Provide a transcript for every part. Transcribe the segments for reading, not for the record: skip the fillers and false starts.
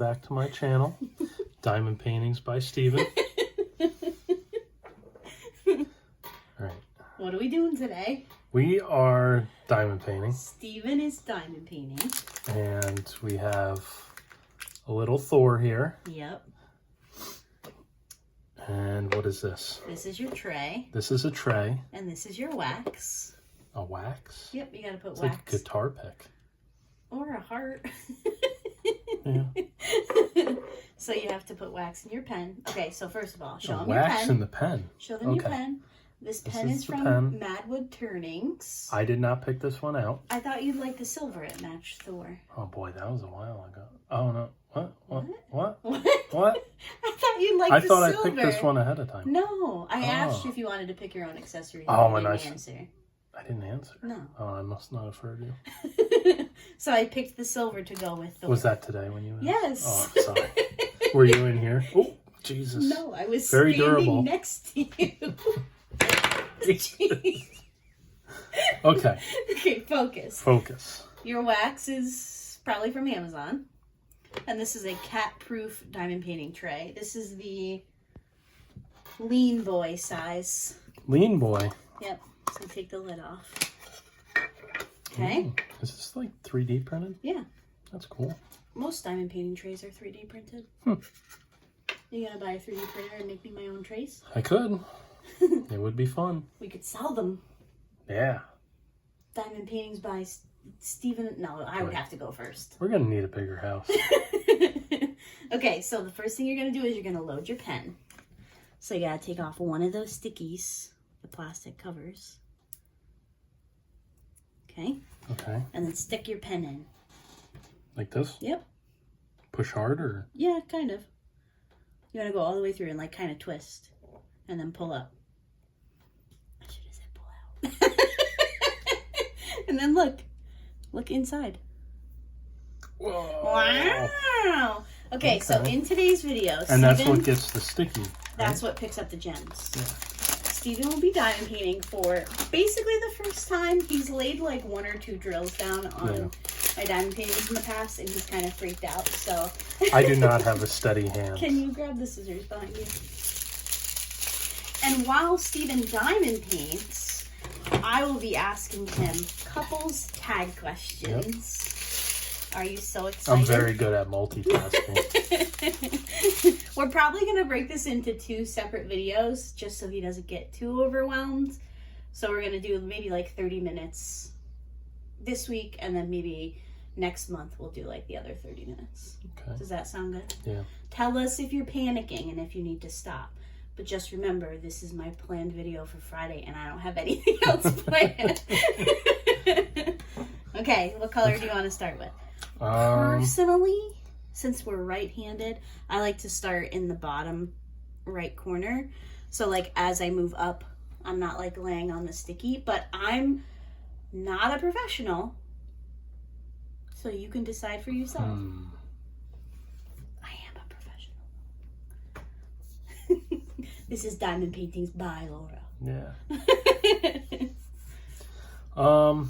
back to my channel, Diamond Paintings by Steven. Alright. What are we doing today? We are diamond painting. Steven is diamond painting. And we have a little Thor here. Yep. And what is this? This is your tray. This is a tray. And this is your wax. A wax? Yep, you gotta put it's wax. Like a guitar pick. Or a heart. Yeah. So you have to put wax in your pen. Okay, so first of all, show them your pen. Wax in the pen. Show them your pen. This pen is from Madwood Turnings. I did not pick this one out. I thought you'd like the silver. It matched Thor. Oh boy, that was a while ago. Oh no. What? What? I thought you'd like the silver. I thought I picked this one ahead of time. No, I asked you if you wanted to pick your own accessories. Oh, and I answer. I didn't answer. No. Oh, I must not have heard you. So I picked the silver to go with Thor. Was that today when you asked? Yes. Oh, sorry. Were you in here? Oh, Jesus. No, I was very standing durable next to you. Okay. Okay, focus. Focus. Your wax is probably from Amazon. And this is a cat-proof diamond painting tray. This is the Lean Boy size. Lean Boy. Yep. So take the lid off. Okay. Ooh. Is this like 3D printed? Yeah. That's cool. Most diamond painting trays are 3D printed. You gonna buy a 3D printer and make me my own trays? I could. It would be fun. We could sell them. Yeah. Diamond Paintings by Steven. No, I would have to go first. We're going to need a bigger house. Okay, so the first thing you're going to do is you're going to load your pen. So you got to take off one of those stickies, the plastic covers. Okay. Okay. And then stick your pen in. Like this? Yep. Push hard or? Yeah, kind of. You want to go all the way through and like kind of twist. And then pull up. I should have said pull out. And then look. Look inside. Whoa. Wow. Okay, so in today's video, and that's what gets the sticky. Right? That's what picks up the gems. Yeah. Steven will be diamond painting for basically the first time. He's laid like 1 or 2 drills down on my diamond paintings in the past, and he's kind of freaked out. So I do not have a steady hand. Can you grab the scissors behind you? And while Steven diamond paints, I will be asking him couples tag questions. Yep. Are you so excited? I'm very good at multitasking. We're probably going to break this into 2 separate videos just so he doesn't get too overwhelmed. So we're going to do maybe like 30 minutes this week, and then maybe next month we'll do like the other 30 minutes. Okay. Does that sound good? Yeah. Tell us if you're panicking and if you need to stop. But just remember, this is my planned video for Friday, and I don't have anything else planned. Okay, what color do you want to start with? Personally, since we're right-handed, I like to start in the bottom right corner. So, like, as I move up, I'm not, like, laying on the sticky. But I'm not a professional, so you can decide for yourself. I am a professional. This is Diamond Paintings by Laura. Yeah. All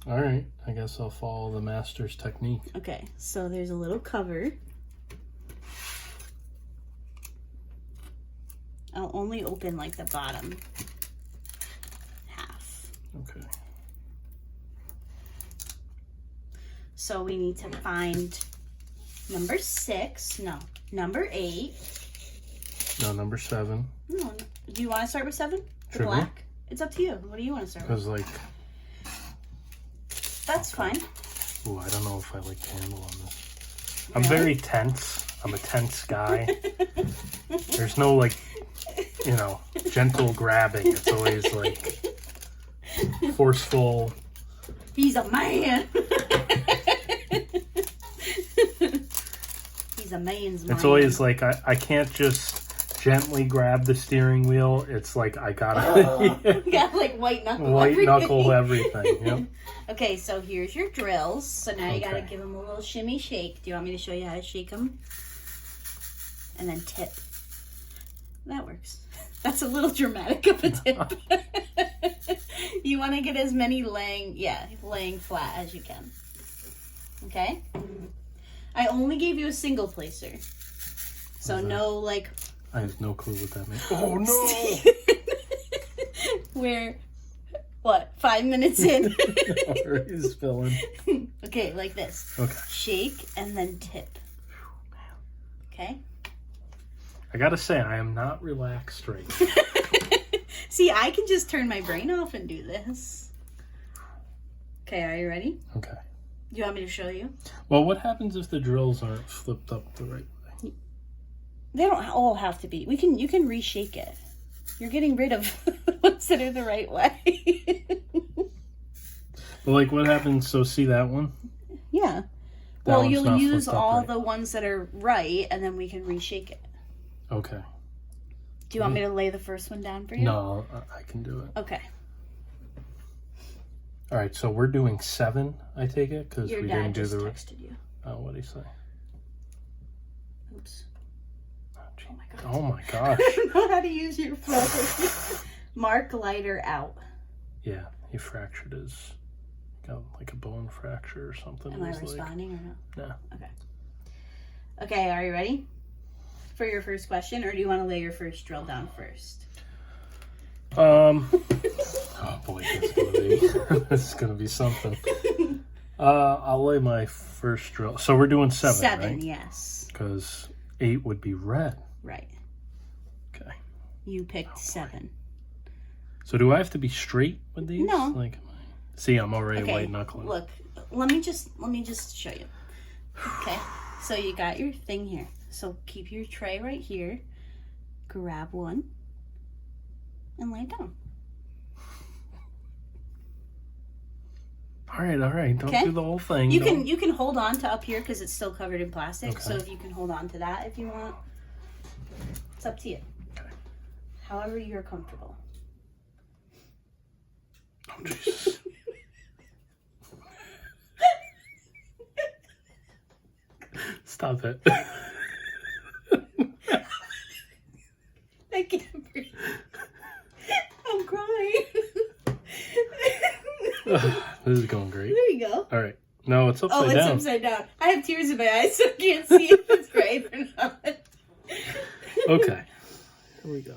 right. I guess I'll follow the master's technique. Okay. So there's a little cover. I'll only open like the bottom half. Okay. So we need to find number 6. No, number 8. No, number 7. No. Do you want to start with 7? The Should black? It's up to you. What do you want to start with? Because, like... That's fine. Ooh, I don't know if I like the handle on this. Really? I'm very tense. I'm a tense guy. There's no, like, you know, gentle grabbing. It's always, like, forceful. He's a man. He's a man's man. It's always like, I can't just gently grab the steering wheel. It's like, I gotta... You got, like, white knuckle knuckle everything. Yep. Okay, so here's your drills. So now you gotta give them a little shimmy shake. Do you want me to show you how to shake them? And then tip. That works. That's a little dramatic of a tip. You want to get as many laying flat as you can. Okay? I only gave you a single placer. So no, like... I have no clue what that means. Oh, no! We're, what, 5 minutes in? Already spilling. Okay, like this. Okay. Shake and then tip. Okay? I gotta say, I am not relaxed right now. See, I can just turn my brain off and do this. Okay, are you ready? Okay. Do you want me to show you? Well, what happens if the drills aren't flipped up the right way? They don't all have to be. You can reshake it. You're getting rid of the ones that are the right way. But like, what happens? So see that one? Yeah. That Well, one's you'll not use flipped up all right. the ones that are right, and then we can reshake it. Okay. Do you want me to lay the first one down for you? No, I can do it. Okay. All right, so we're doing 7, I take it, because we didn't do the. Your dad just texted you. Oh, what did he say? Oops. Oh my god. Oh my gosh. I don't know how to use your phone. Mark lighter out. Yeah, he fractured his, got like a bone fracture or something. Am I responding or no? No. Okay. Okay, are you ready for your first question, or do you want to lay your first drill down first? Oh boy, this is gonna be something. I'll lay my first drill. So we're doing 7, right? Yes. Because 8 would be red. Right. Okay. You picked 7. So do I have to be straight with these? No. Like, see, I'm already white knuckling. Look, let me just show you. Okay. So you got your thing here. So keep your tray right here. Grab one and lay it down. All right. Don't do the whole thing. You can hold on to up here because it's still covered in plastic. Okay. So if you can hold on to that if you want, it's up to you. Okay. However you're comfortable. Oh Jesus. Stop it. I can't breathe. I'm crying. This is going great. There you go. All right. No, it's upside Oh, it's down. upside down. I have tears in my eyes, so I can't see if it's right or not. Okay. Here we go.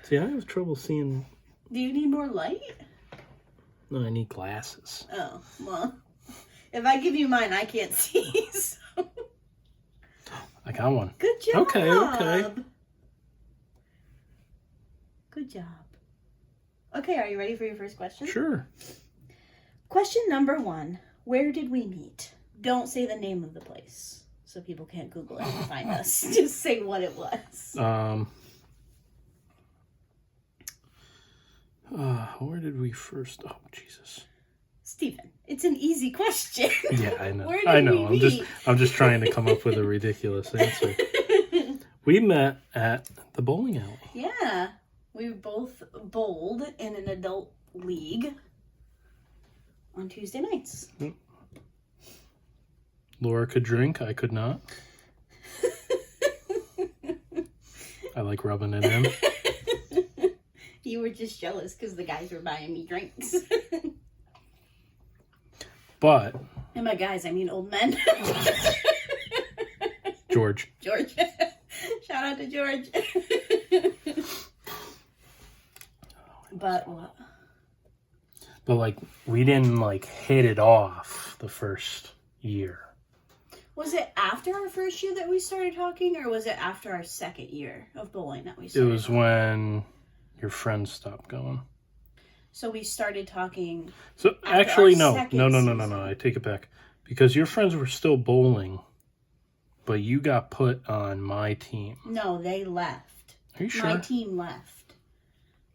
See, I have trouble seeing. Do you need more light? No, I need glasses. Oh, well. If I give you mine, I can't see. So. I got one. Good job. Okay. Good job. Okay, are you ready for your first question? Sure. Question number 1. Where did we meet? Don't say the name of the place, so people can't Google it and find us. Just say what it was. Where did we first? Oh, Jesus. Stephen, it's an easy question. Yeah, I know. Where did we meet? I'm just trying to come up with a ridiculous answer. We met at the bowling alley. Yeah. We both bowled in an adult league on Tuesday nights. Laura could drink. I could not. I like rubbing it in. You were just jealous because the guys were buying me drinks. But. And by guys, I mean old men. George. Shout out to George. But what? But like, we didn't like hit it off the first year. Was it after our first year that we started talking, or was it after our second year of bowling that we started? It was when your friends stopped going. So we started talking. So actually, no. I take it back, because your friends were still bowling, but you got put on my team. No, they left. Are you sure? My team left.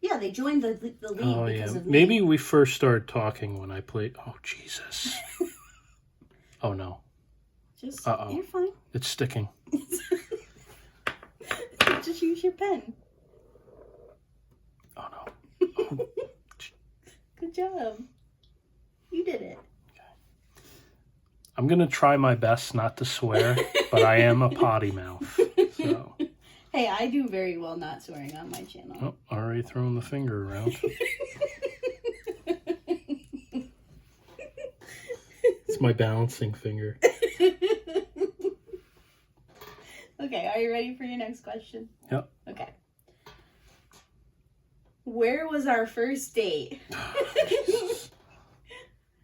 Yeah, they joined the league because of me. Maybe we first started talking when I played. Oh, Jesus. Oh, no. You're fine. It's sticking. Just use your pen. Oh, no. Oh. Good job. You did it. Okay. I'm going to try my best not to swear, but I am a potty mouth. So. Hey, I do very well not swearing on my channel. Oh, already throwing the finger around. It's my balancing finger. are you ready for your next question? Yep. Okay. Where was our first date?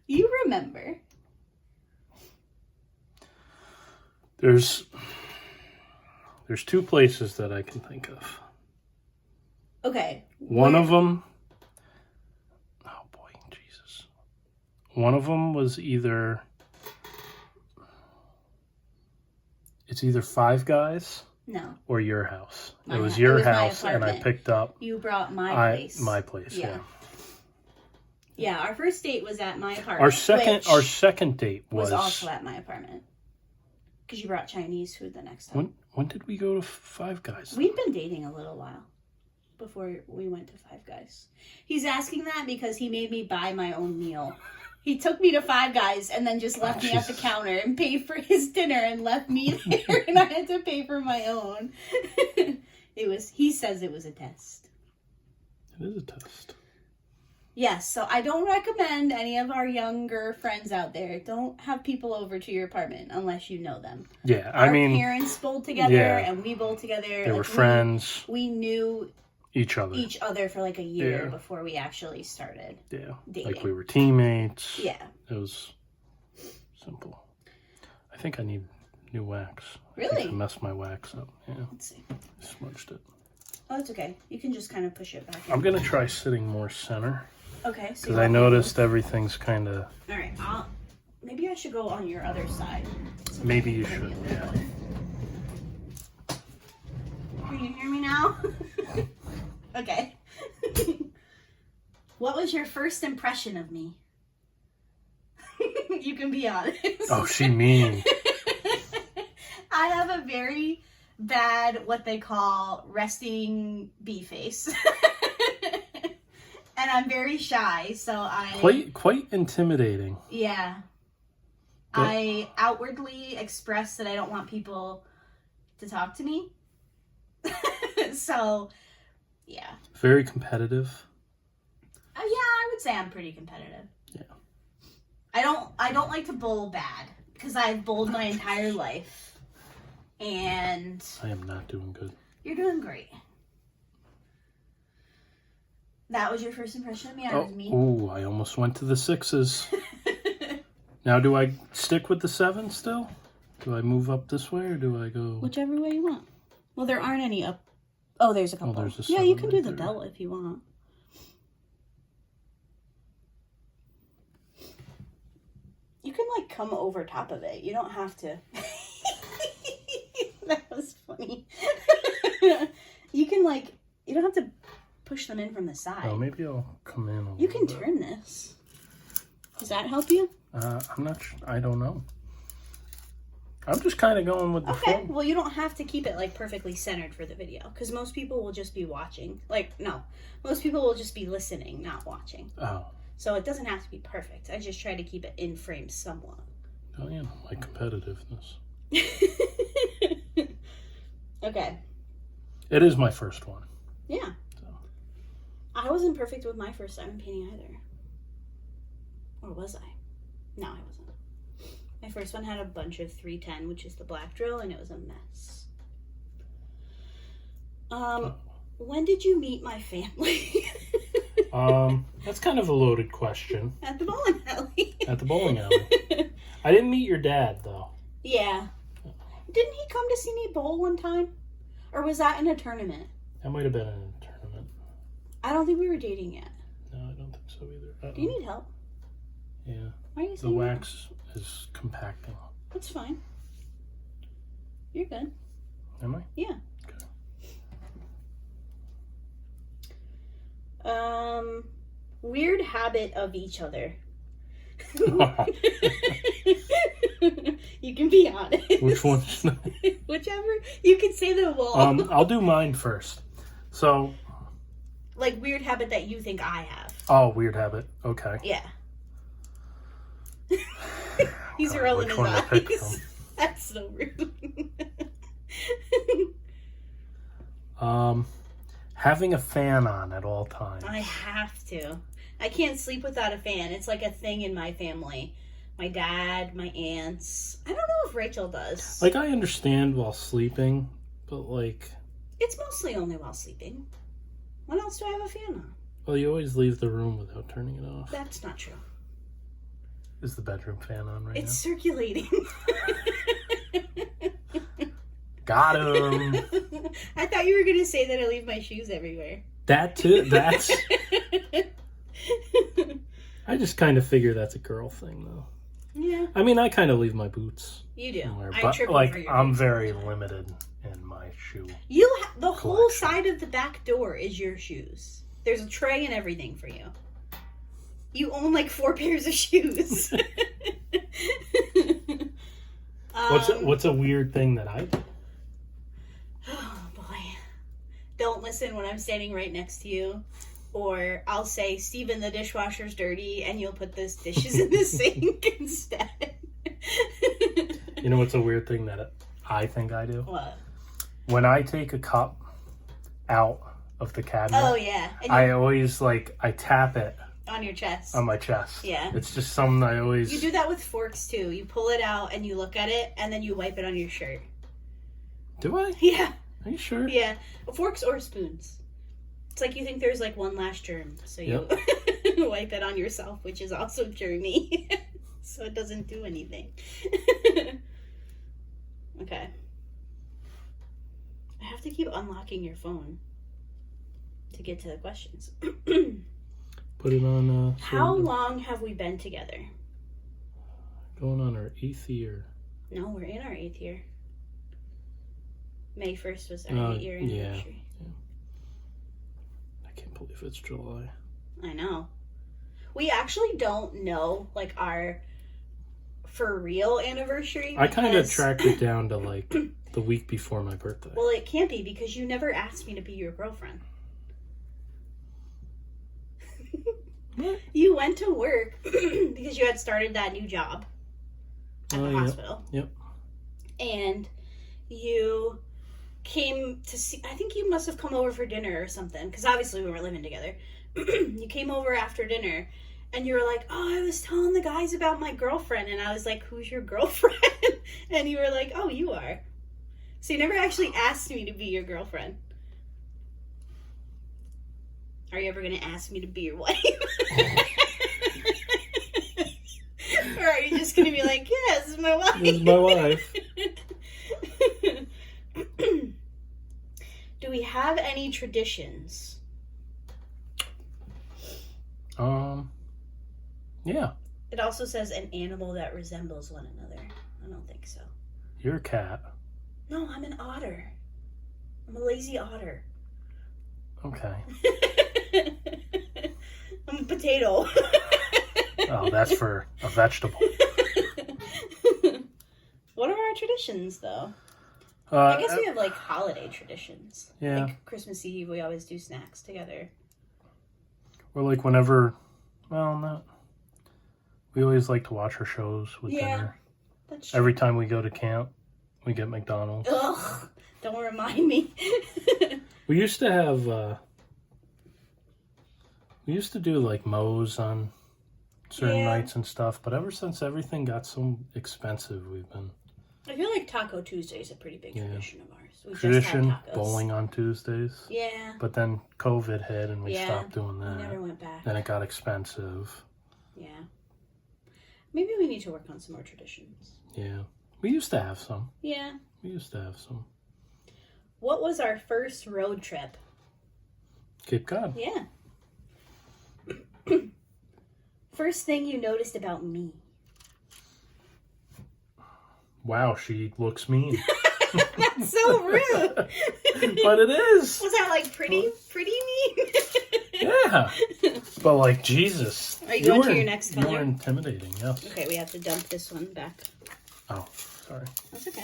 You remember. There's two places that I can think of. Okay. One of them, oh boy, Jesus. One of them was either Five Guys. No. Or your house. It was your house, and I picked up. You brought my place. My place, yeah. Yeah, our first date was at my apartment. Our second date was also at my apartment. Because you brought Chinese food the next time. When did we go to Five Guys? We'd been dating a little while before we went to Five Guys. He's asking that because he made me buy my own meal. He took me to Five Guys and then just left me at the counter and paid for his dinner and left me there, and I had to pay for my own. He says it was a test. It is a test. Yes, so I don't recommend any of our younger friends out there. Don't have people over to your apartment unless you know them. Yeah, our parents bowled together and we bowled together. They were friends. We knew each other for like a year before we actually started dating. Like we were teammates. Yeah. It was simple. I think I need new wax. Really? I messed my wax up. Yeah. Let's see. Smudged it. Oh, it's okay. You can just kind of push it back in. I'm going to try sitting more center. Okay. Because I noticed everything's kind of... All right. Maybe I should go on your other side. So maybe you should, yeah. Can you hear me now? Okay. What was your first impression of me? You can be honest. Oh, she mean. I have a very bad, what they call, resting bee face. And I'm very shy, so Quite intimidating. Yeah. I outwardly express that I don't want people to talk to me. So, yeah. Very competitive. Yeah, I would say I'm pretty competitive. Yeah. I don't like to bowl bad because I've bowled my entire life. And I am not doing good. You're doing great. That was your first impression of me? I was mean? Oh, I almost went to the 6s. Now, do I stick with the 7 still? Do I move up this way or do I go... Whichever way you want. Well, there aren't any up... Oh, there's a couple. Oh, there's a yeah, you can right do the there. belt if you want. You can, like, come over top of it. You don't have to... That was funny. You can, like... You don't have to push them in from the side. Oh, maybe I'll come in a You little can turn this. Does that help you? I'm not sure. I don't know. I'm just kind of going with the flow. Well, you don't have to keep it, like, perfectly centered for the video. Because most people will just be watching. Like, no. Most people will just be listening, not watching. Oh. So it doesn't have to be perfect. I just try to keep it in frame somewhat. Oh, yeah. My competitiveness. Okay. It is my first one. Yeah. So. I wasn't perfect with my first diamond painting either. Or was I? No, I wasn't. My first one had a bunch of 310, which is the black drill, and it was a mess. When did you meet my family? That's kind of a loaded question. At the bowling alley. At the bowling alley. I didn't meet your dad, though. Yeah. Didn't he come to see me bowl one time? Or was that in a tournament? That might have been in a tournament. I don't think we were dating yet. No, I don't think so either. Uh-oh. Do you need help? Yeah. Why are you the saying wax is compacting. That's fine. You're good. Am I? Yeah. Okay. Weird habit of each other. You can be honest. Which one? Whichever. You can say them all. I'll do mine first. So. Like weird habit that you think I have. Oh, weird habit. Okay. Yeah. He's rolling his eyes. That's so rude. Having a fan on at all times. I have to. I can't sleep without a fan. It's like a thing in my family. My dad, my aunts. I don't know if Rachel does. Like, I understand while sleeping, But, like... It's mostly only while sleeping. When else do I have a fan on? Well, you always leave the room without turning it off. That's not true. Is the bedroom fan on right now? It's circulating. Got him. I thought you were going to say that I leave my shoes everywhere. That too. That's... I just kind of figure that's a girl thing, though. Yeah. I mean, I kind of leave my boots. You do. Somewhere, I but, trip like, over your I'm boots. very limited in my shoe. The whole side of the back door is your shoes. There's a tray and everything for you. You own like 4 pairs of shoes. What's a weird thing that I do? Oh boy. Don't listen when I'm standing right next to you. Or I'll say, Steven, the dishwasher's dirty, and you'll put those dishes in the sink instead. You know what's a weird thing that I think I do? What? When I take a cup out of the cabinet, Oh, yeah. I always, like, I tap it. On your chest. On my chest. Yeah. It's just something I always... You do that with forks, too. You pull it out, and you look at it, and then you wipe it on your shirt. Do I? Yeah. Are you sure? Yeah. Forks or spoons. It's like you think there's like one last germ, so you wipe it on yourself, which is also germy, so it doesn't do anything. Okay. I have to keep unlocking your phone to get to the questions. Put it on... How long have we been together? Going on our 8th year. No, we're in our 8th year. May 1st was our 8-year anniversary. Yeah. I can't believe it's July. I know. We actually don't know, like, our for real anniversary. I kind of tracked it down to, like, the week before my birthday. Well, it can't be because you never asked me to be your girlfriend. What? You went to work because you had started that new job at the hospital. Yep. And you came to see, I think you must have come over for dinner or something, because obviously we were living together. You came over after dinner and you were like, oh, I was telling the guys about my girlfriend, and I was like, who's your girlfriend? And you were like, oh, you are. So you never actually asked me to be your girlfriend. Are you ever going to ask me to be your wife? Or are you just going to be like, yeah, this is my wife? This is my wife. Do we have any traditions? Yeah. It also says an animal that resembles one another. I don't think so. You're a cat. No, I'm an otter. I'm a lazy otter. Okay. I'm a potato. Oh, that's for a vegetable. What are our traditions, though? I guess we have, like, holiday traditions. Yeah. Like, Christmas Eve, we always do snacks together. Or, like, whenever... Well, not... We always like to watch our shows with dinner. That's true. Every time we go to camp, we get McDonald's. Ugh, don't remind me. We used to have... we used to do, like, mows on certain nights and stuff, but ever since everything got so expensive, we've been... I feel like Taco Tuesday is a pretty big tradition of ours. We Tradition, just had tacos. bowling on Tuesdays. Yeah. But then COVID hit and we stopped doing that. We never went back. Then it got expensive. Yeah. Maybe we need to work on some more traditions. Yeah. We used to have some. Yeah. We used to have some. What was our first road trip? Cape Cod. Yeah. First thing you noticed about me? Wow, she looks mean. That's so rude. But it is. Was that like pretty mean? Yeah. But like, Jesus. Are you going to your next color? You were intimidating, yes. Okay, we have to dump this one back. Oh, sorry. That's okay.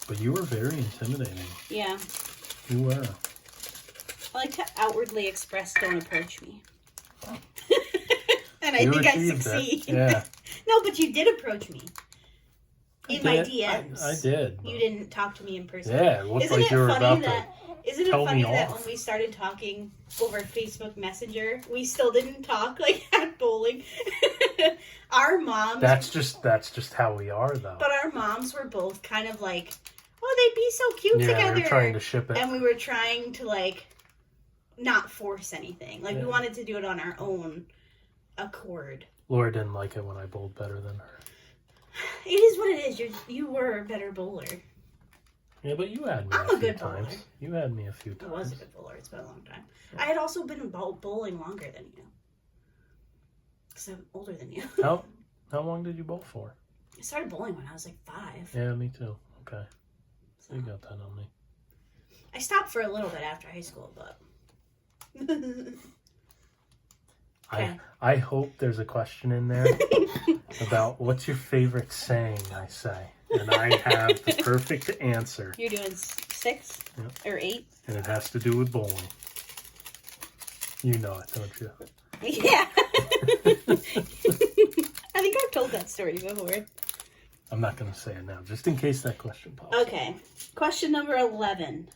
But you were very intimidating. Yeah. You were. I like to outwardly express don't approach me. Oh. And I think I succeed. Yeah. No, but you did approach me. In my DMs. I did. You didn't talk to me in person. Yeah, it looked like you were about to Isn't it funny that when we started talking over Facebook Messenger, we still didn't talk like at bowling? Our moms... That's just how we are, though. But our moms were both kind of like, Oh, they'd be so cute together. We were trying to ship it. And we were trying to, like, not force anything. Like, we wanted to do it on our own accord. Laura didn't like it when I bowled better than her. It is what it is. You were a better bowler. Yeah, but you had me I'm a good bowler. You had me a few times. I was a good bowler. It's been a long time. I had also been bowling longer than you. Because I'm older than you. How long did you bowl for? I started bowling when I was like 5. Yeah, me too. Okay. So you got that on me. I stopped for a little bit after high school, but... Okay. I hope there's a question in there about what's your favorite saying I say. And I have the perfect answer. You're doing 6 or 8? And it has to do with bowling. You know it, don't you? Yeah. I think I've told that story before. I'm not going to say it now, just in case that question pops. Okay. Question number 11.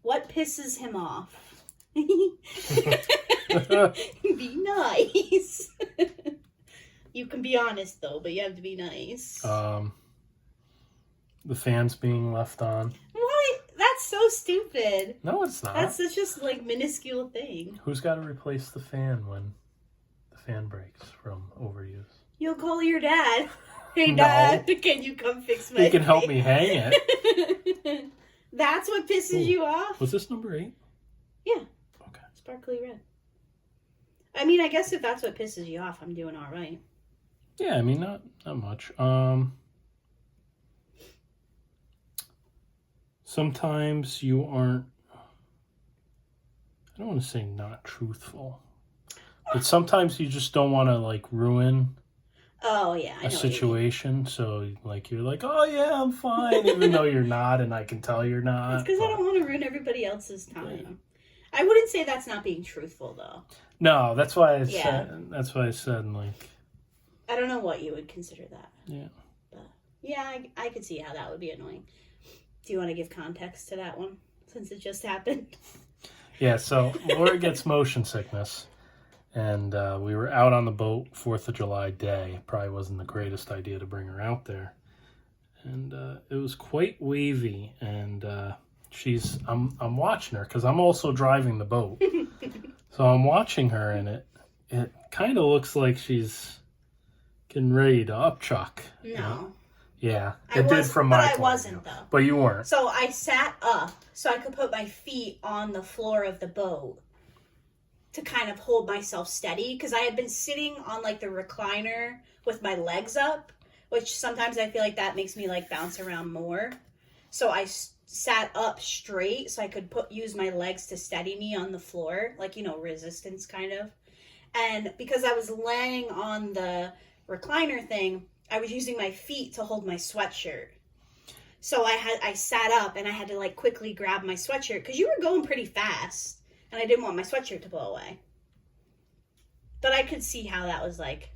What pisses him off? Be nice. You can be honest though, but you have to be nice. The fans being left on. What? That's so stupid. No, it's not. That's such a like minuscule thing. Who's got to replace the fan when the fan breaks from overuse? You'll call your dad. Hey, Dad, can you come fix my He can help me hang it. That's what pisses you off? Was this number 8? Yeah. Okay. Sparkly red. I mean, I guess if that's what pisses you off, I'm doing all right. Yeah, I mean, not much. Sometimes you aren't, I don't want to say not truthful, but sometimes you just don't want to, like, ruin a situation. So, like, you're like, oh, yeah, I'm fine, even though you're not, and I can tell you're not. It's because I don't want to ruin everybody else's time. Yeah. I wouldn't say that's not being truthful, though. No, that's why I said, like... I don't know what you would consider that. Yeah. But, yeah, I could see how that would be annoying. Do you want to give context to that one, since it just happened? Yeah, so Laura gets motion sickness, and we were out on the boat 4th of July day. Probably wasn't the greatest idea to bring her out there. And it was quite wavy, and I'm watching her, because I'm also driving the boat. So I'm watching her, and it kind of looks like she's getting ready to upchuck. No. You know? Yeah, it did from my point of view. But I wasn't, though. But you weren't. So I sat up so I could put my feet on the floor of the boat to kind of hold myself steady, because I had been sitting on, like, the recliner with my legs up, which sometimes I feel like that makes me, like, bounce around more. So I sat up straight so I could use my legs to steady me on the floor, like, you know, resistance kind of. And because I was laying on the recliner thing, I was using my feet to hold my sweatshirt. So I sat up and I had to, like, quickly grab my sweatshirt because you were going pretty fast and I didn't want my sweatshirt to blow away. But I could see how that was, like...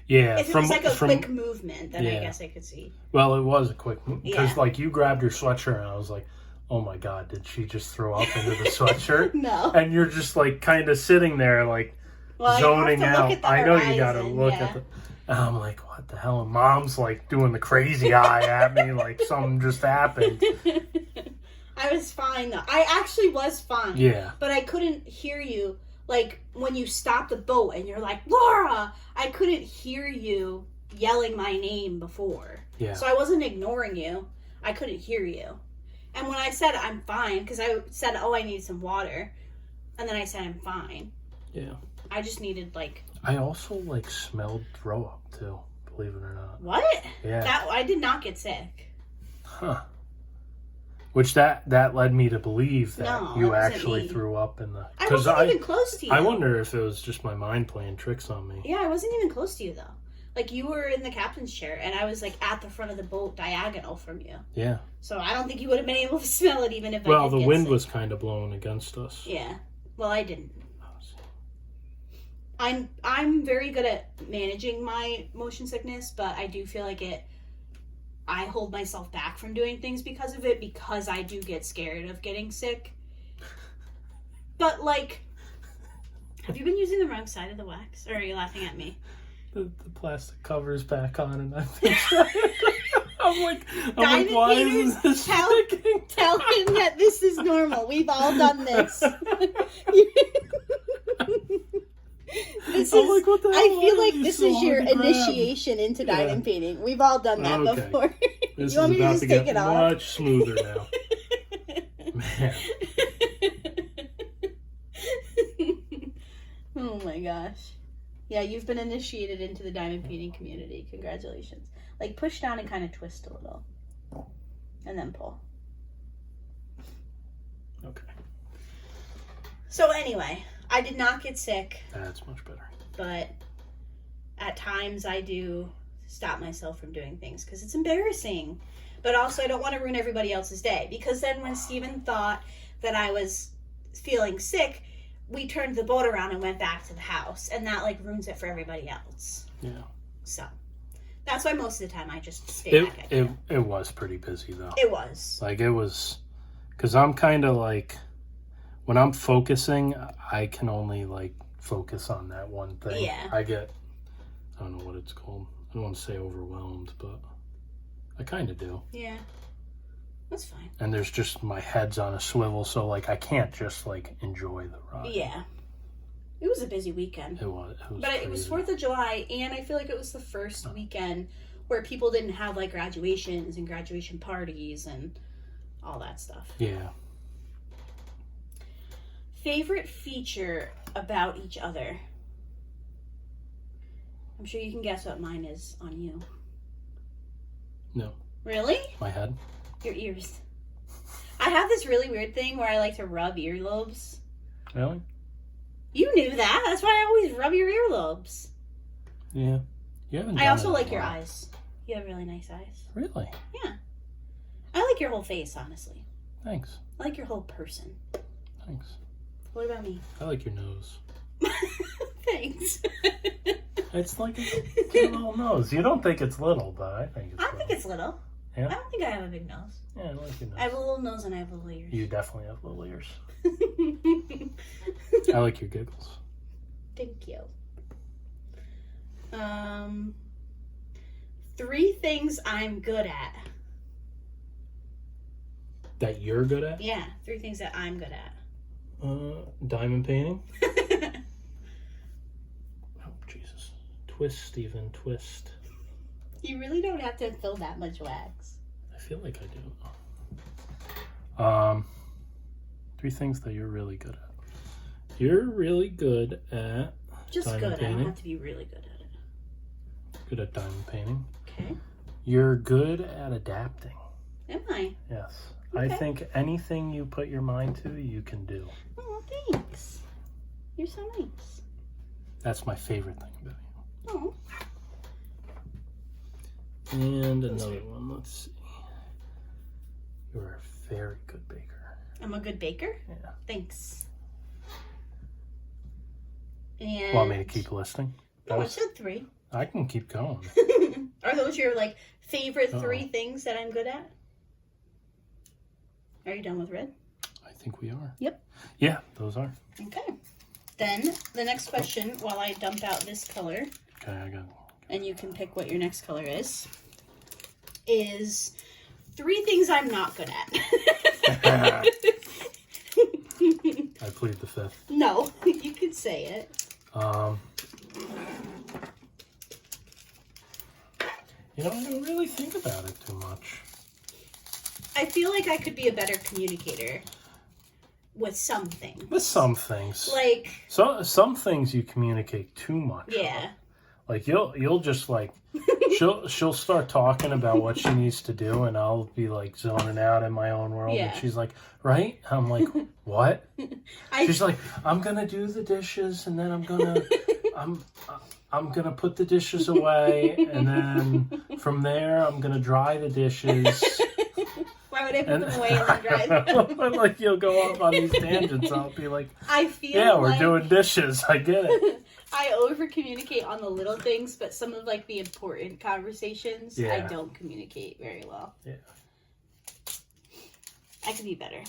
Yeah. If it was like a quick movement, then I guess I could see. Well, it was a quick movement because, like, you grabbed your sweatshirt and I was like, oh my God, did she just throw up into the sweatshirt? No. And you're just, like, kind of sitting there, like, zoning out. I know you got to look at the... And I'm like, what the hell? And Mom's, like, doing the crazy eye at me like something just happened. I was fine, though. I actually was fine. Yeah. But I couldn't hear you. Like, when you stopped the boat and you're like, Laura! I couldn't hear you yelling my name before. Yeah. So I wasn't ignoring you. I couldn't hear you. And when I said I'm fine, because I said, oh, I need some water. And then I said I'm fine. Yeah. I just needed, like... I also, like, smelled throw up, too. Believe it or not. What? Yeah. I did not get sick. Huh. Which that led me to believe that you actually me. Threw up in the... I wasn't even close to you. I wonder if it was just my mind playing tricks on me. Yeah, I wasn't even close to you, though. Like, you were in the captain's chair, and I was, like, at the front of the boat diagonal from you. Yeah. So I don't think you would have been able to smell it even if I did. Well, the wind was kind of blowing against us. Yeah. Well, I didn't. I'm very good at managing my motion sickness, but I do feel like I hold myself back from doing things because of it, because I do get scared of getting sick. But, like, have you been using the wrong side of the wax? Or are you laughing at me? The plastic cover's back on and I've been trying to Diamond why painters, isn't this tell sticking? him that this is normal. We've all done this. This I'm is. like, what the hell? I feel Why like are you this so is your hard to grab? initiation into diamond painting. We've all done that Okay. before. This You want is me to about just to take get it off? much smoother now. Man. Oh my gosh. Yeah, you've been initiated into the diamond painting community. Congratulations. Like, push down and kind of twist a little. And then pull. Okay. So anyway, I did not get sick, That's much better. but at times I do stop myself from doing things because it's embarrassing. But also I don't want to ruin everybody else's day, because then when Steven thought that I was feeling sick, we turned the boat around and went back to the house, and that like ruins it for everybody else. Yeah. So that's why most of the time I just stay back at camp. It was pretty busy though. It was. Like it was, because I'm kind of like, when I'm focusing, I can only like focus on that one thing. Yeah. I don't know what it's called. I don't want to say overwhelmed, but I kind of do. Yeah. That's fine. And there's just, my head's on a swivel, so like I can't just like enjoy the ride. Yeah. It was a busy weekend. It was But it was crazy. 4th of July, and I feel like it was the first weekend where people didn't have like graduations and graduation parties and all that stuff. Yeah. Favorite feature about each other? I'm sure you can guess what mine is on you. No. Really? My head? Your ears. I have this really weird thing where I like to rub earlobes. Really? You knew that. That's why I always rub your earlobes. Yeah. You haven't I done also it in like a your while. eyes. You have really nice eyes. Really? Yeah. I like your whole face, honestly. Thanks. I like your whole person. Thanks. What about me? I like your nose. Thanks. It's like a cute little nose. You don't think it's little, but I think it's I little. think it's little. Yeah? I don't think I have a big nose. Yeah, I like your nose. I have a little nose and I have little ears. You definitely have little ears. I like your giggles. Thank you. 3 things I'm good at. That you're good at? Yeah, 3 things that I'm good at. Diamond painting. Oh, Jesus. Twist, Steven, twist. You really don't have to fill that much wax. I feel like I do. 3 things that you're really good at. You're really good at Just diamond good. I painting. don't have to be really good at it. Good at diamond painting. Okay. You're good at adapting. Am I? Yes. Okay. I think anything you put your mind to, you can do. Oh, thanks. You're so nice. That's my favorite thing about Oh. you. And another one. Let's see. You're a very good baker. I'm a good baker? Yeah. Thanks. And Want me to keep listing? No, I said 3. I can keep going. Are those your like favorite Uh-oh. 3 things that I'm good at? Are you done with red? I think we are. Yep. Yeah, those are. Okay. Then the next question, while I dump out this color, Okay, I got it. and you can pick what your next color is 3 things I'm not good at. I plead the 5th. No, you could say it. You know, I don't really think about it too much. I feel like I could be a better communicator with some things. With some things. Like, Some things you communicate too much. yeah. Like you'll just like she'll start talking about what she needs to do, and I'll be like zoning out in my own world. Yeah. And she's like, right? I'm like, what? I She's like, I'm gonna do the dishes, and then I'm gonna gonna put the dishes away, and then from there I'm gonna dry the dishes. Why would I put them away and then dry them? Like you'll go off on these tangents. I'll be like, I feel yeah, we're like doing dishes. I get it. I over communicate on the little things, but some of like the important conversations, I Yeah. don't communicate very well. Yeah. I could be better.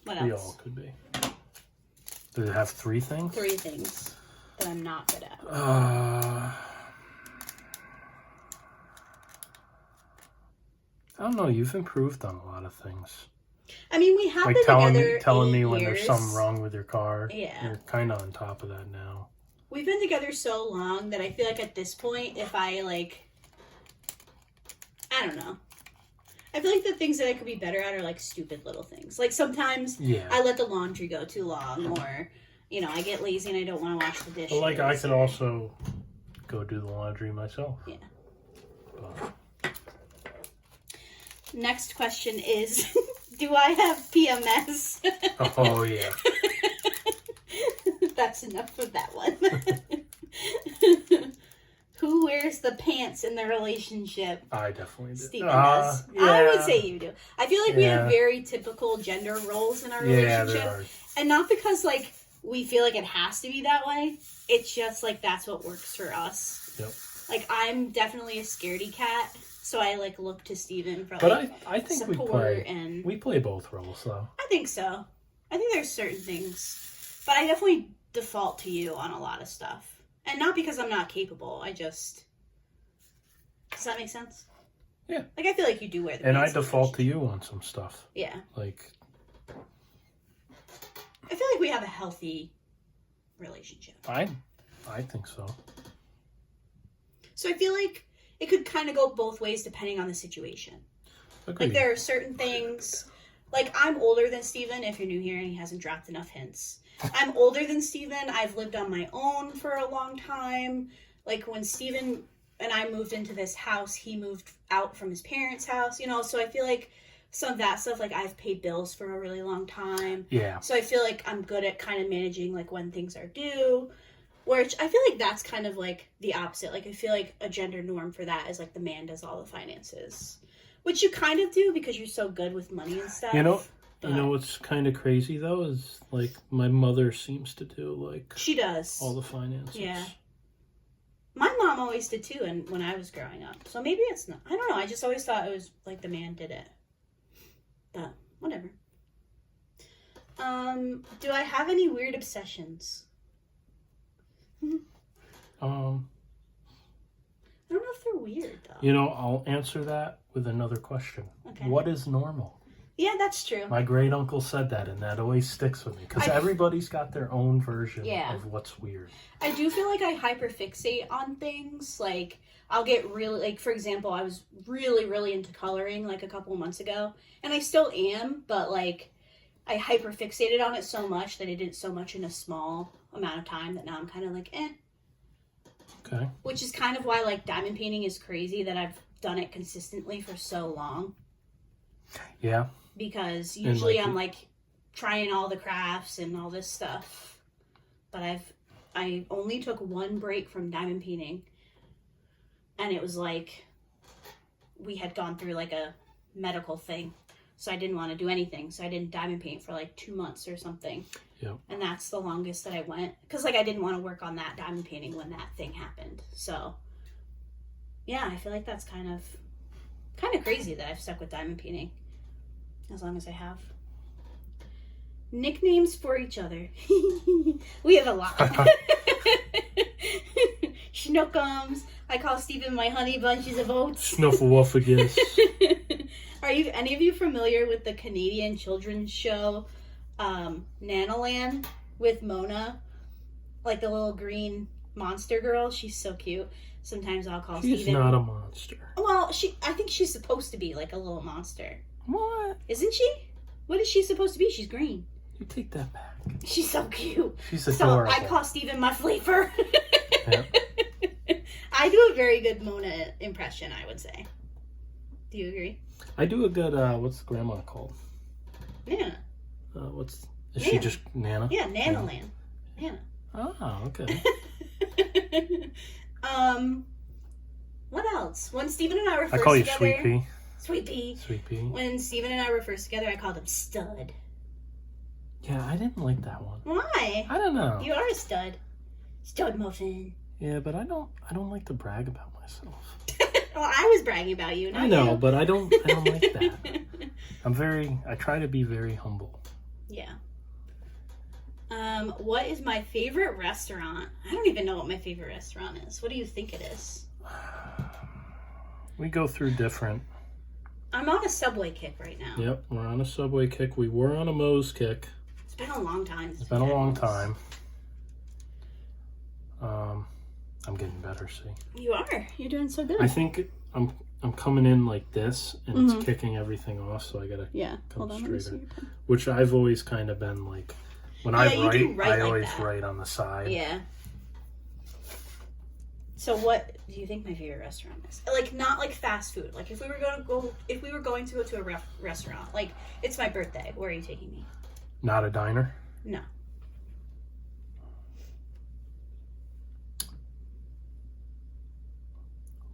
What We else? all could be. Does it have 3 things? 3 things that I'm not good at. I don't know. You've improved on a lot of things. I mean, we have like been together telling me years. when there's something wrong with your car. Yeah. You're kind of on top of that now. We've been together so long that I feel like at this point, if I, like, I don't know. I feel like the things that I could be better at are, like, stupid little things. Like, sometimes I let the laundry go too long, or, you know, I get lazy and I don't want to wash the dishes. But, like, I could also go do the laundry myself. Yeah. But. Next question is, do I have PMS? Oh, yeah. That's enough of that one. Who wears the pants in the relationship? I definitely do. Steven does. Yeah. I would say you do. I feel like we have very typical gender roles in our relationship. Yeah, there are. And not because, like, we feel like it has to be that way. It's just, like, that's what works for us. Yep. Like, I'm definitely a scaredy cat, so I, like, look to Steven for, like, but I think support we play both roles, though. I think so. I think there's certain things. But I definitely default to you on a lot of stuff. And not because I'm not capable. I just... Does that make sense? Yeah. Like, I feel like you do wear the And pants I default to you on some stuff. Yeah. Like... I feel like we have a healthy relationship. I think so. So I feel like it could kind of go both ways depending on the situation. Agreed. Like, there are certain things... Like, I'm older than Steven, if you're new here and he hasn't dropped enough hints. I'm older than Steven. I've lived on my own for a long time. Like, when Steven and I moved into this house, he moved out from his parents' house, you know? So I feel like some of that stuff, like, I've paid bills for a really long time. Yeah. So I feel like I'm good at kind of managing, like, when things are due. Which I feel like that's kind of, like, the opposite. Like, I feel like a gender norm for that is, like, the man does all the finances. Which you kind of do because you're so good with money and stuff. You know what's kind of crazy, though, is, like, my mother seems to do, like... She does. All the finances. Yeah. My mom always did, too, and when I was growing up. So maybe it's not... I don't know. I just always thought it was, like, the man did it. But, whatever. Do I have any weird obsessions? I don't know if they're weird, though. You know, I'll answer that with another question. Okay. What is normal? Yeah, that's true. My great uncle said that, and that always sticks with me. Because everybody's got their own version of what's weird. I do feel like I hyperfixate on things. Like, I'll get really... Like, for example, I was really, really into coloring, like, a couple of months ago. And I still am, but, like, I hyperfixated on it so much that I did so much in a small amount of time that now I'm kind of like, eh. Okay. Which is kind of why, like, diamond painting is crazy that I've done it consistently for so long. Yeah. Because usually I'm, like, trying all the crafts and all this stuff. But I only took one break from diamond painting. And it was, like, we had gone through, like, a medical thing. So I didn't want to do anything. So I didn't diamond paint for, like, 2 months or something. Yep. And that's the longest that I went. Because, like, I didn't want to work on that diamond painting when that thing happened. So, yeah, I feel like that's kind of crazy that I've stuck with diamond painting. As long as I have. Nicknames for each other. We have a lot. Schnookums. I call Steven my honey bunches of oats. Snuffleupagus. Are any of you familiar with the Canadian children's show Nanaland with Mona? Like the little green monster girl. She's so cute. Sometimes I'll call Steven. She's not a monster. Well, I think she's supposed to be like a little monster. What? Isn't she? What is she supposed to be? She's green. You take that back. She's so cute. She's adorable. So I call Steven my flavor. Yep. I do a very good Mona impression, I would say. Do you agree? I do a good, what's grandma called? Nana. Is Nana. she just Nana? Yeah, Nanaland. Nana. Oh, okay. What else? When Steven and I were first I call you together, Sweet Pea. Sweet Pea. Sweet Pea. When Steven and I were first together, I called him Stud. Yeah, I didn't like that one. Why? I don't know. You are a stud. Stud muffin. Yeah, but I don't like to brag about myself. Well, I was bragging about you. Not I know, you. but I don't like that. I try to be very humble. Yeah. What is my favorite restaurant? I don't even know what my favorite restaurant is. What do you think it is? We go through different I'm on a Subway kick right now. Yep, we're on a Subway kick. We were on a Moe's kick. It's been a long time. It's been a long time. I'm getting better, see. You are. You're doing so good. I think I'm coming in like this, and it's kicking everything off, so I gotta come straighter. Which I've always kind of been like, when I write I always write on the side. Yeah. So what do you think my favorite restaurant is? Like, not like fast food. Like, if we were going to go to a restaurant, like, it's my birthday. Where are you taking me? Not a diner? No.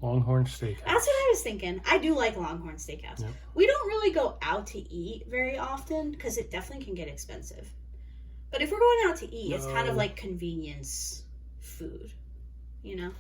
Longhorn Steakhouse. That's what I was thinking. I do like Longhorn Steakhouse. Yep. We don't really go out to eat very often because it definitely can get expensive. But if we're going out to eat, it's kind of like convenience food, you know?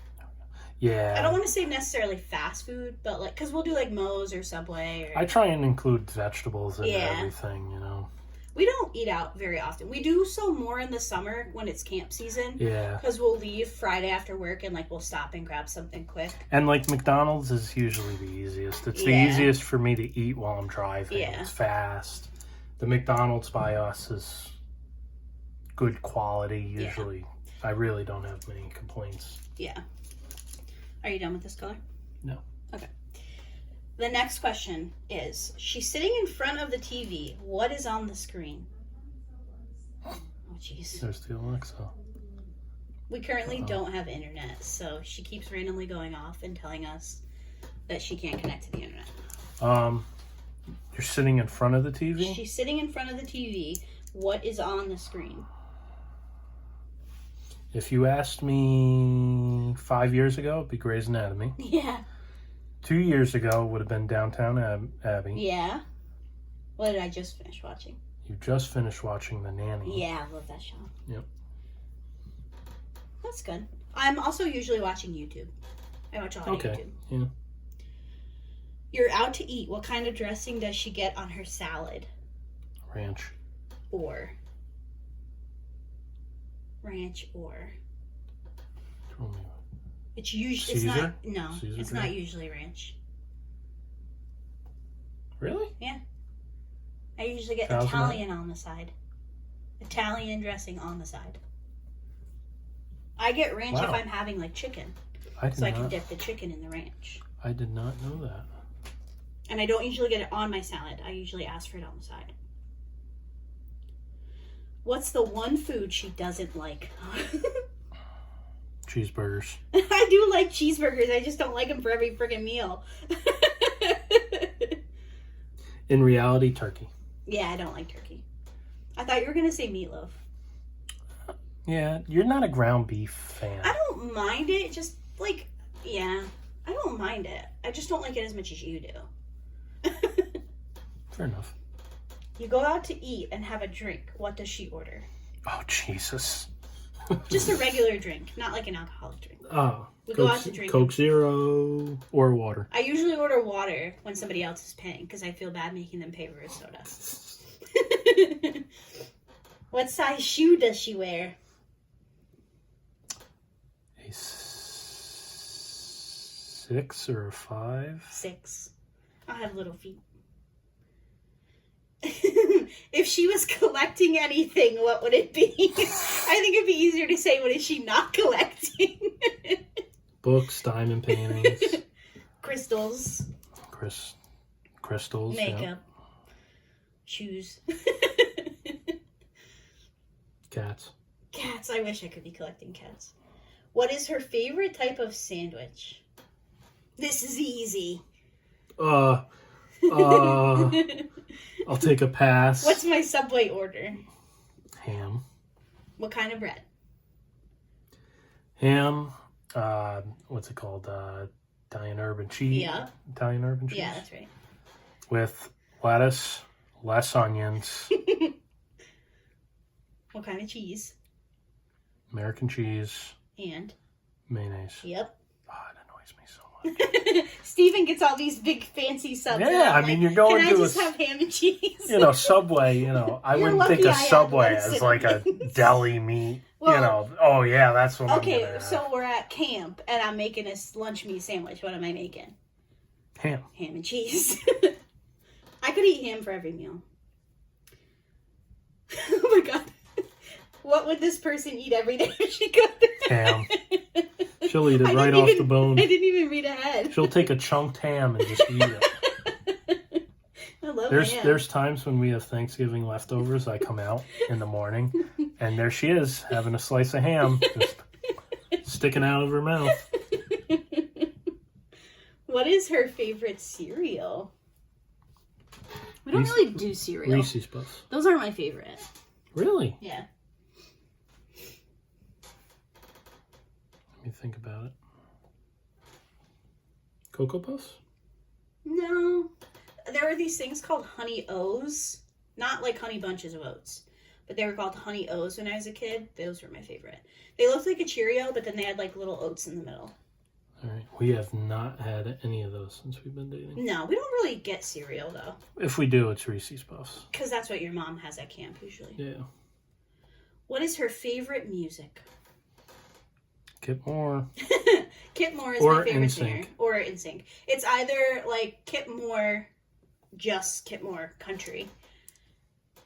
Yeah. I don't want to say necessarily fast food, but like, because we'll do like Moe's or Subway. Or... I try and include vegetables in everything, you know? We don't eat out very often. We do so more in the summer when it's camp season. Yeah. Because we'll leave Friday after work and like we'll stop and grab something quick. And like McDonald's is usually the easiest. It's the easiest for me to eat while I'm driving. Yeah. It's fast. The McDonald's by us is good quality usually. Yeah. I really don't have many complaints. Yeah. Are you done with this color? No. Okay. The next question is, she's sitting in front of the TV. What is on the screen? Oh, jeez. There's the Alexa. We currently don't have internet, so she keeps randomly going off and telling us that she can't connect to the internet. You're sitting in front of the TV? She's sitting in front of the TV. What is on the screen? If you asked me 5 years ago, it'd be Grey's Anatomy. Yeah. 2 years ago would have been Downtown Abbey. Yeah. What did I just finish watching? You just finished watching The Nanny. Yeah, I love that show. Yep. That's good. I'm also usually watching YouTube. I watch a lot of YouTube. Yeah. You're out to eat. What kind of dressing does she get on her salad? Ranch. Or. It's usually Caesar? It's not usually ranch. Really? Yeah. I usually get Italian on the side. Italian dressing on the side. I get ranch if I'm having like chicken. I can dip the chicken in the ranch. I did not know that. And I don't usually get it on my salad. I usually ask for it on the side. What's the one food she doesn't like? Cheeseburgers. I do like cheeseburgers. I just don't like them for every friggin' meal. In reality, turkey. Yeah, I don't like turkey. I thought you were going to say meatloaf. Yeah, you're not a ground beef fan. I don't mind it. Just like, I don't mind it. I just don't like it as much as you do. Fair enough. You go out to eat and have a drink. What does she order? Oh, Jesus. Just a regular drink, not like an alcoholic drink. Oh. We go out to drink. Coke Zero or water. I usually order water when somebody else is paying because I feel bad making them pay for a soda. What size shoe does she wear? A 6 or a 5? 6. I have little feet. If she was collecting anything, what would it be? I think it'd be easier to say, what is she not collecting? Books, diamond paintings. Crystals. Crystals. Makeup. Shoes. Cats. Cats. I wish I could be collecting cats. What is her favorite type of sandwich? This is easy. I'll take a pass. What's my Subway order? Ham. What kind of bread? Ham. What's it called? Italian urban cheese. Yeah. Italian urban cheese. Yeah, that's right. With lettuce, less onions. What kind of cheese? American cheese. And? Mayonnaise. Yep. Oh, it annoys me so much. Steven gets all these big fancy subs. Yeah, I mean, you're going to... Can I just have ham and cheese? Subway, I wouldn't think of Subway as like a deli meat, Oh, yeah, that's what I'm gonna have. So we're at camp, and I'm making a lunch meat sandwich. What am I making? Ham. Ham and cheese. I could eat ham for every meal. Oh my god. What would this person eat every day if she could? Ham. She'll eat it right off the bone. I didn't even read ahead. She'll take a chunked ham and just eat it. I love ham. There's times when we have Thanksgiving leftovers. I come out in the morning, and there she is having a slice of ham, just sticking out of her mouth. What is her favorite cereal? We don't really do cereal. Reese's Puffs. Those aren't my favorite. Really? Yeah. Let me think about it. Cocoa Puffs? No. There are these things called Honey O's. Not like Honey Bunches of Oats. But they were called Honey O's when I was a kid. Those were my favorite. They looked like a Cheerio, but then they had like little oats in the middle. All right. We have not had any of those since we've been dating. No, we don't really get cereal, though. If we do, it's Reese's Puffs. Because that's what your mom has at camp, usually. Yeah. What is her favorite music? Kip Moore. Kip Moore is Or my favorite NSYNC. singer. Or NSYNC. It's either like Kip Moore, just Kip Moore country,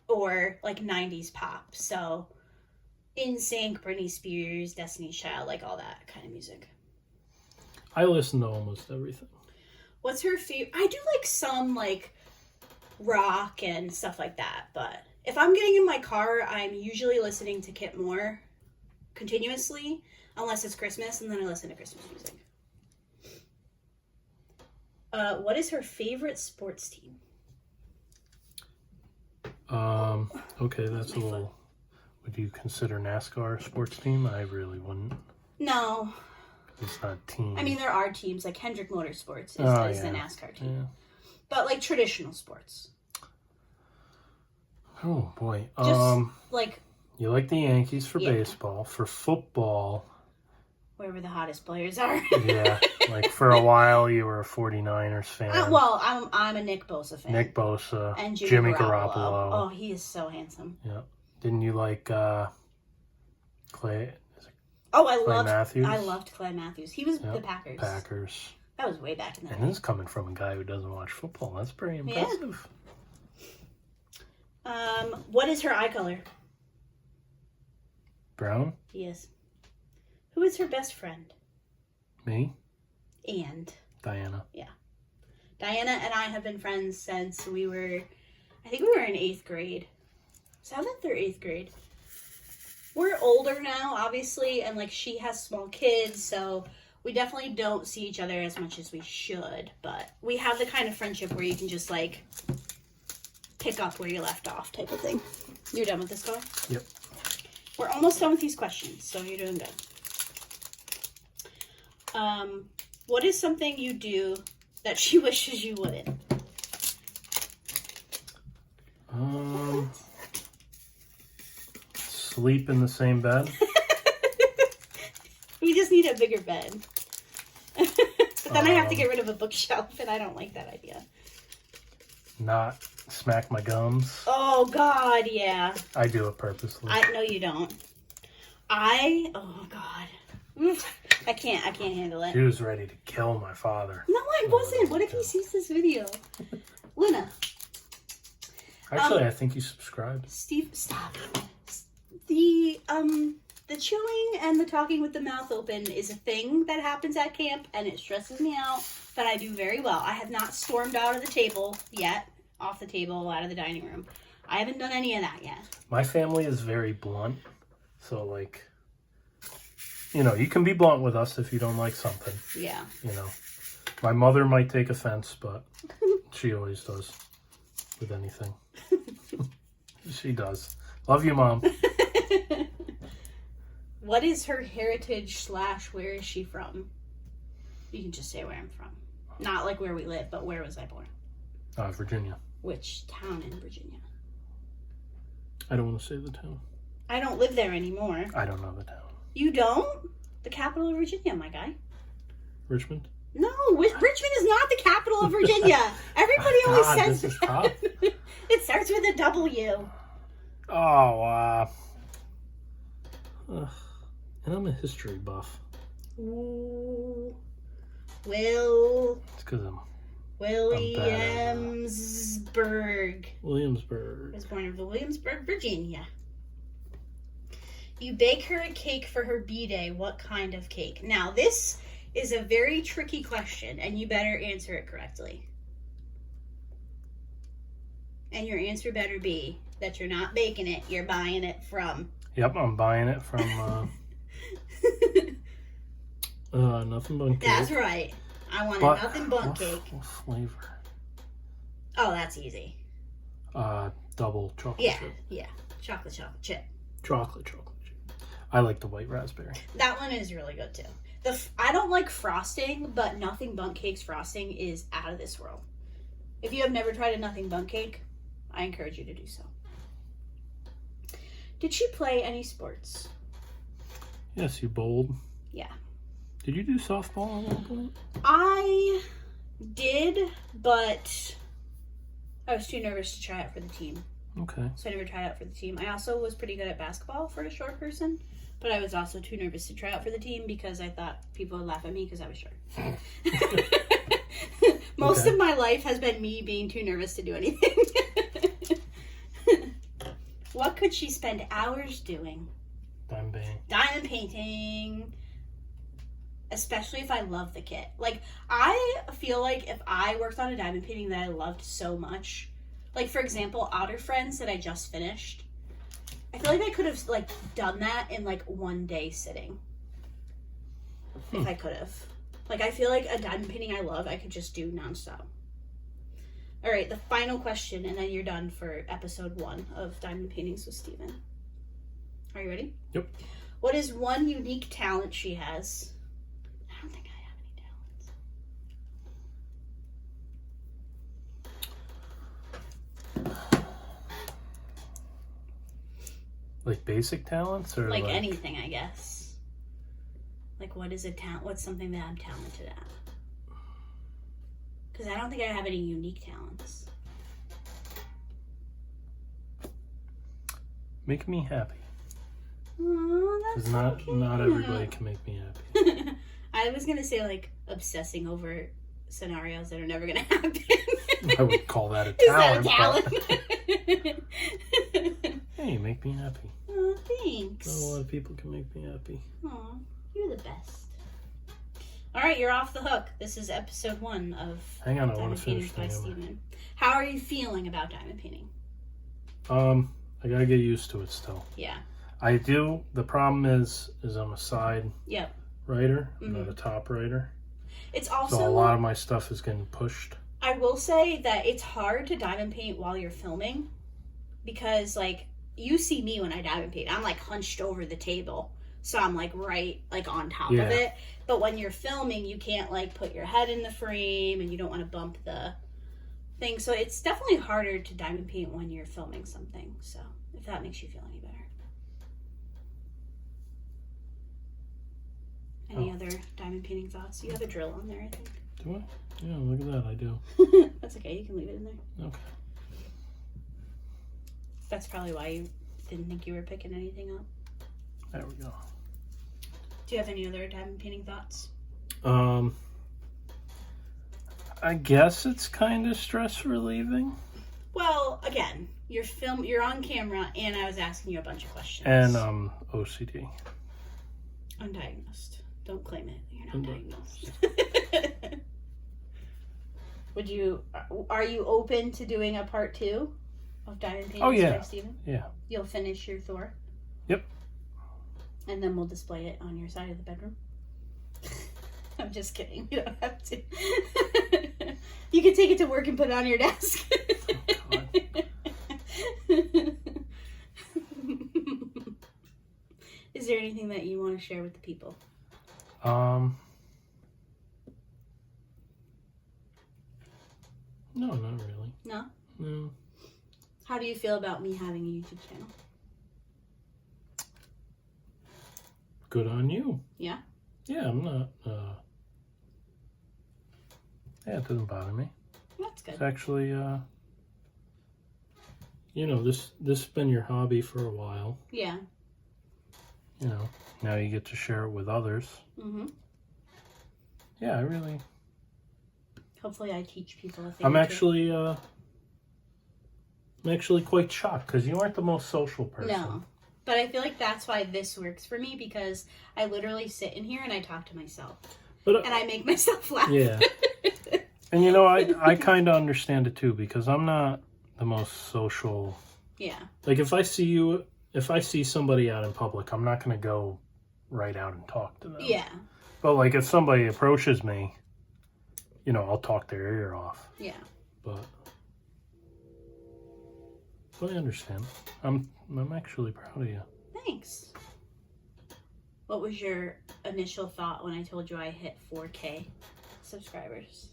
or like 90s pop. So NSYNC, Britney Spears, Destiny's Child, like all that kind of music. I listen to almost everything. What's her favorite? I do like some like rock and stuff like that, but if I'm getting in my car, I'm usually listening to Kip Moore continuously, unless it's Christmas, and then I listen to Christmas music. What is her favorite sports team? Okay, that's a little... Would you consider NASCAR a sports team? I really wouldn't. No. It's not a team. I mean, there are teams, like Hendrick Motorsports is the NASCAR team. Yeah. But like traditional sports. Oh, boy. Just like... You like the Yankees for baseball. For football... Wherever the hottest players are. Yeah. Like for a while you were a 49ers fan. I'm a Nick Bosa fan. Nick Bosa. And Jimmy Garoppolo. Oh, he is so handsome. Yeah. Didn't you like Clay? Oh, I loved Clay Matthews. He was the Packers. Packers. That was way back in the day. And this is coming from a guy who doesn't watch football. That's pretty impressive. Yeah. What is her eye color? Brown? Yes. Who is her best friend? Me? And? Diana. Yeah. Diana and I have been friends since we were in 8th grade. 7th or 8th grade. We're older now, obviously, and like she has small kids, so we definitely don't see each other as much as we should, but we have the kind of friendship where you can just like pick up where you left off type of thing. You're done with this call? Yep. We're almost done with these questions, so you're doing good. What is something you do that she wishes you wouldn't? Sleep in the same bed. We just need a bigger bed. But then I have to get rid of a bookshelf, and I don't like that idea. Not smack my gums. Oh, God, yeah. I do it purposely. No, you don't. Oh, God. Oof. I can't handle it. She was ready to kill my father. No, I wasn't. What if he sees this video? Luna. Actually, I think you subscribed. Steve, stop. The chewing and the talking with the mouth open is a thing that happens at camp, and it stresses me out, but I do very well. I have not stormed out of the table yet, off the table, out of the dining room. I haven't done any of that yet. My family is very blunt, so like, you know, you can be blunt with us if you don't like something. Yeah. You know, my mother might take offense, but she always does with anything. She does. Love you, Mom. What is her heritage / where is she from? You can just say where I'm from. Not like where we live, but where was I born? Virginia. Which town in Virginia? I don't want to say the town. I don't live there anymore. I don't know the town. You don't? The capital of Virginia, my guy. Richmond? No, Richmond is not the capital of Virginia. Everybody always says this is tough. It starts with a W. Oh, and I'm a history buff. Ooh. Well. It's because I'm Williamsburg. Williamsburg. Was born in Williamsburg, Virginia. You bake her a cake for her b-day. What kind of cake? Now, this is a very tricky question, and you better answer it correctly. And your answer better be that you're not baking it, you're buying it from... Yep, I'm buying it from Nothing But Cake. That's right. I want a Nothing But Cake. What flavor? Oh, that's easy. Double chocolate chip. Yeah. Chocolate chip. Chocolate chip. I like the white raspberry. That one is really good, too. I don't like frosting, but Nothing But Cake's frosting is out of this world. If you have never tried a Nothing But Cake, I encourage you to do so. Did she play any sports? Yes, you bowled. Yeah. Did you do softball at one point? I did, but I was too nervous to try out for the team. Okay. So I never tried out for the team. I also was pretty good at basketball for a short person, but I was also too nervous to try out for the team because I thought people would laugh at me because I was short. Most of my life has been me being too nervous to do anything. What could she spend hours doing? Diamond painting. Diamond painting. Especially if I love the kit. Like, I feel like if I worked on a diamond painting that I loved so much, like, for example, Otter Friends that I just finished, I feel like I could have, like, done that in, like, one day sitting. If I could have. Like, I feel like a diamond painting I love, I could just do nonstop. All right, the final question, and then you're done for episode 1 of Diamond Paintings with Steven. Are you ready? Yep. What is one unique talent she has? I don't think I have any talents. Like basic talents, or like anything, I guess. Like, what is a talent? What's something that I'm talented at? Because I don't think I have any unique talents. Make me happy. Oh, that's Because not everybody can make me happy. I was gonna say, like, obsessing over scenarios that are never gonna happen. I would call that a Is talent. that a talent? Hey, you make me happy. Oh, thanks. Not a lot of people can make me happy. Aw, you're the best. All right, you're off the hook. This is episode 1 of Hang on, I want Diamond to finish Paintings by thinking. Steven. How are you feeling about diamond painting? I gotta get used to it still. Yeah. I do. The problem is I'm a side Yep. writer, not a top writer. It's also So a lot of my stuff is getting pushed. I will say that it's hard to diamond paint while you're filming because, like, you see me when I diamond paint. I'm, like, hunched over the table. So I'm, like, right, like, on top of it. But when you're filming, you can't, like, put your head in the frame and you don't want to bump the thing. So it's definitely harder to diamond paint when you're filming something. So if that makes you feel any better. Any other diamond painting thoughts? You have a drill on there, I think. Do I? Yeah, look at that. I do. That's okay. You can leave it in there. Okay. That's probably why you didn't think you were picking anything up. There we go. Do you have any other diamond painting thoughts? I guess it's kind of stress relieving. Well, again, you're on camera, and I was asking you a bunch of questions. And OCD. Undiagnosed. Don't claim it. You're not diagnosed. Are you open to doing a part 2 of Diamond Paintings by Steven? Yeah. You'll finish your Thor? Yep. And then we'll display it on your side of the bedroom? I'm just kidding. You don't have to. You can take it to work and put it on your desk. Oh, God. Is there anything that you want to share with the people? No, not really. No? No. How do you feel about me having a YouTube channel? Good on you. Yeah? Yeah, I'm not, yeah, it doesn't bother me. That's good. It's actually, you know, this has been your hobby for a while. Yeah. You know, now you get to share it with others. Mm-hmm. Yeah, I really Hopefully I teach people a thing. I'm actually quite shocked because you aren't the most social person. No. But I feel like that's why this works for me, because I literally sit in here and I talk to myself. And I make myself laugh. Yeah. And you know, I kind of understand it too, because I'm not the most social. Yeah. Like if I see somebody out in public, I'm not going to go right out and talk to them. Yeah. But like if somebody approaches me, you know, I'll talk their ear off. Yeah. But I understand. I'm actually proud of you. Thanks. What was your initial thought when I told you I hit 4K subscribers?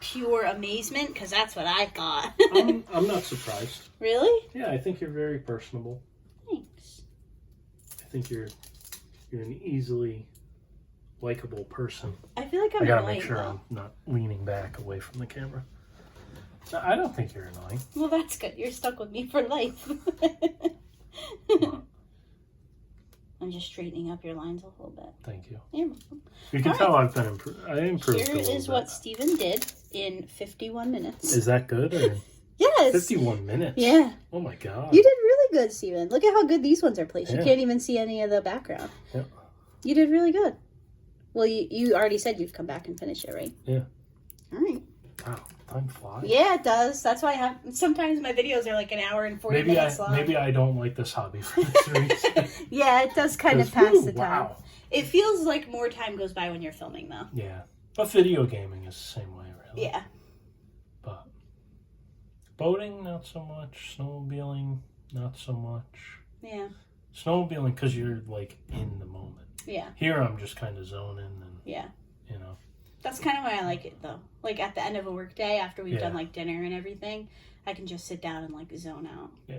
Pure amazement, because that's what I thought. I'm not surprised. Really? Yeah, I think you're very personable. Thanks. I think you're an easily likable person. I feel like I'm I gotta annoying, make sure though. I'm not leaning back away from the camera. No, I don't think you're annoying. Well, that's good. You're stuck with me for life. I'm just straightening up your lines a little bit. Thank you. You're welcome. You can tell I've been I improved Here a little is bit. what Steven did in 51 minutes. Is that good? Or Yes. 51 minutes? Yeah. Oh my god. You did really good, Steven. Look at how good these ones are placed. Yeah. You can't even see any of the background. Yep. You did really good. Well, you already said you'd come back and finish it, right? Yeah. All right. Wow, time flies. Yeah, it does. That's why I have. Sometimes my videos are like an hour and 40 minutes long. Maybe I don't like this hobby for this reason. Yeah, it does kind of pass the time. Wow. It feels like more time goes by when you're filming, though. Yeah. But video gaming is the same way, really. Yeah. But boating, not so much. Snowmobiling, not so much. Yeah. Snowmobiling, because you're, like, in the moment. Yeah. Here, I'm just kind of zoning and, Yeah. you know. That's kind of why I like it, though. Like, at the end of a work day, after we've Yeah. done, like, dinner and everything, I can just sit down and, like, zone out. Yeah.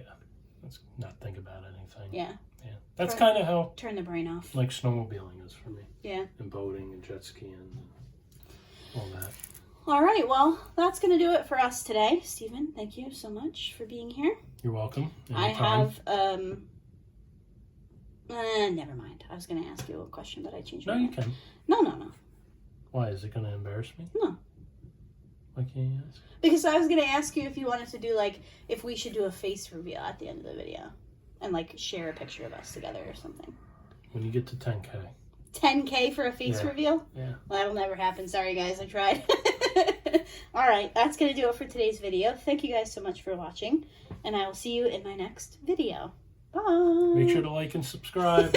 Let's not think about anything. Yeah. Yeah. That's kind of how, Turn the brain off. like, snowmobiling is for me. Yeah. And boating and jet skiing and all that. All right, well, that's going to do it for us today. Steven, thank you so much for being here. You're welcome. I Anytime. have, never mind. I was going to ask you a question, but I changed my No, you mind. can. No. Why? Is it going to embarrass me? No. Why can't you ask? Because I was going to ask you if you wanted to do, like, if we should do a face reveal at the end of the video. And, like, share a picture of us together or something. When you get to 10K. 10K for a face reveal? Yeah. Well, that'll never happen. Sorry, guys. I tried. All right. That's going to do it for today's video. Thank you guys so much for watching. And I will see you in my next video. Bye. Make sure to like and subscribe.